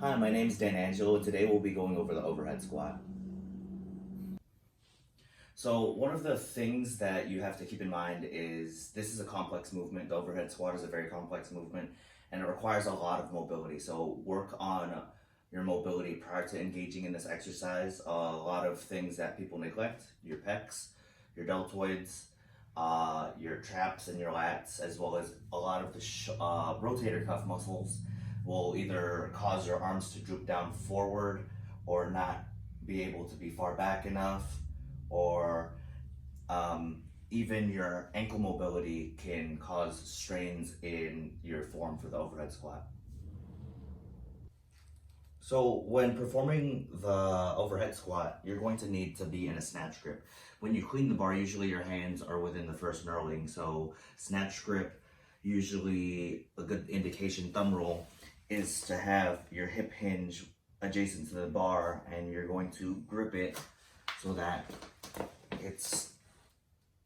Hi, my name's Dan Angelo, and today we'll be going over the overhead squat. So one of the things that you have to keep in mind is this is a complex movement. The overhead squat is a very complex movement, and it requires a lot of mobility. So work on your mobility prior to engaging in this exercise. A lot of things that people neglect: your pecs, your deltoids, your traps and your lats, as well as a lot of the rotator cuff muscles will either cause your arms to droop down forward or not be able to be far back enough, or even your ankle mobility can cause strains in your form for the overhead squat. So when performing the overhead squat, you're going to need to be in a snatch grip. When you clean the bar, usually your hands are within the first knurling. So snatch grip, usually a good indication thumb rule is to have your hip hinge adjacent to the bar, and you're going to grip it so that it's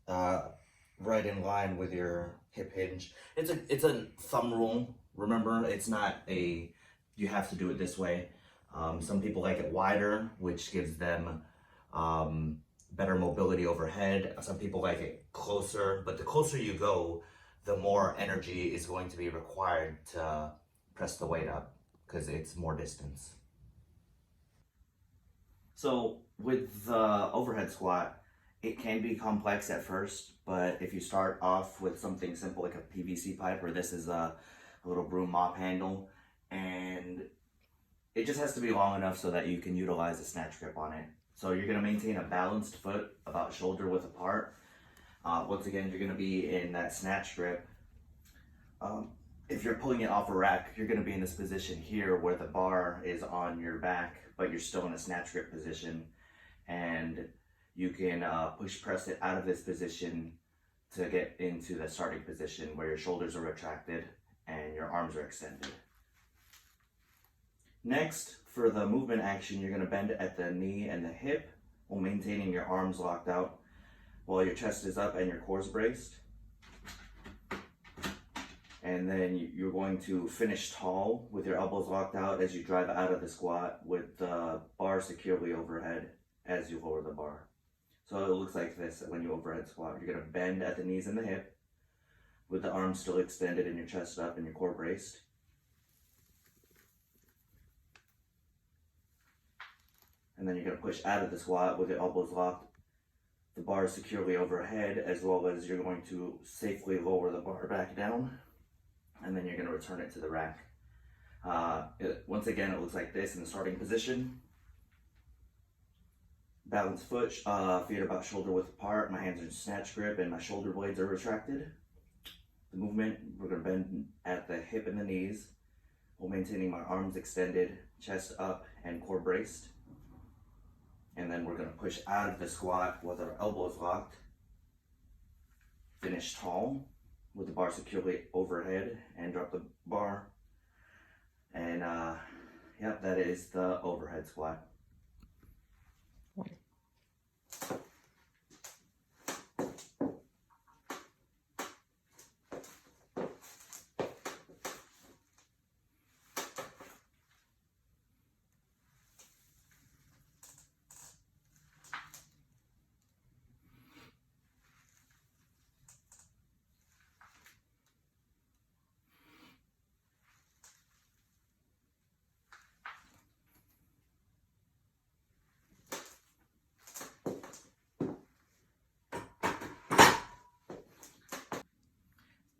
right in line with your hip hinge. It's a thumb rule. Remember, it's not a you have to do it this way. Some people like it wider, which gives them better mobility overhead. Some people like it closer, but the closer you go, the more energy is going to be required to press the weight up because it's more distance. So with the overhead squat, it can be complex at first, but if you start off with something simple like a PVC pipe, or this is a little broom mop handle, and it just has to be long enough so that you can utilize a snatch grip on it. So you're going to maintain a balanced foot about shoulder width apart. Once again, you're going to be in that snatch grip. If you're pulling it off a rack, you're going to be in this position here where the bar is on your back, but you're still in a snatch grip position. And you can push press it out of this position to get into the starting position where your shoulders are retracted and your arms are extended. Next, for the movement action, you're going to bend at the knee and the hip while maintaining your arms locked out while your chest is up and your core is braced. And then you're going to finish tall with your elbows locked out as you drive out of the squat with the bar securely overhead as you lower the bar. So it looks like this when you overhead squat. You're going to bend at the knees and the hip with the arms still extended and your chest up and your core braced. And then you're going to push out of the squat with your elbows locked, the bar securely overhead, as well as you're going to safely lower the bar back down. And then you're going to return it to the rack. Once again, it looks like this in the starting position. Balanced foot, feet about shoulder width apart. My hands are in snatch grip and my shoulder blades are retracted. The movement, we're going to bend at the hip and the knees while maintaining my arms extended, chest up, and core braced. And then we're going to push out of the squat with our elbows locked. Finish tall with the bar securely overhead and drop the bar. And yep, that is the overhead squat.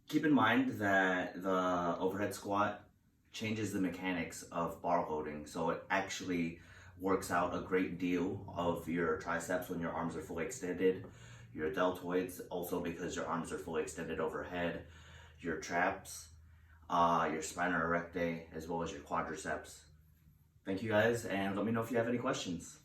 Keep in mind that the overhead squat changes the mechanics of bar loading, so it actually works out a great deal of your triceps when your arms are fully extended, your deltoids also because your arms are fully extended overhead, your traps, your spina erecta, as well as your quadriceps. Thank you guys, and let me know if you have any questions.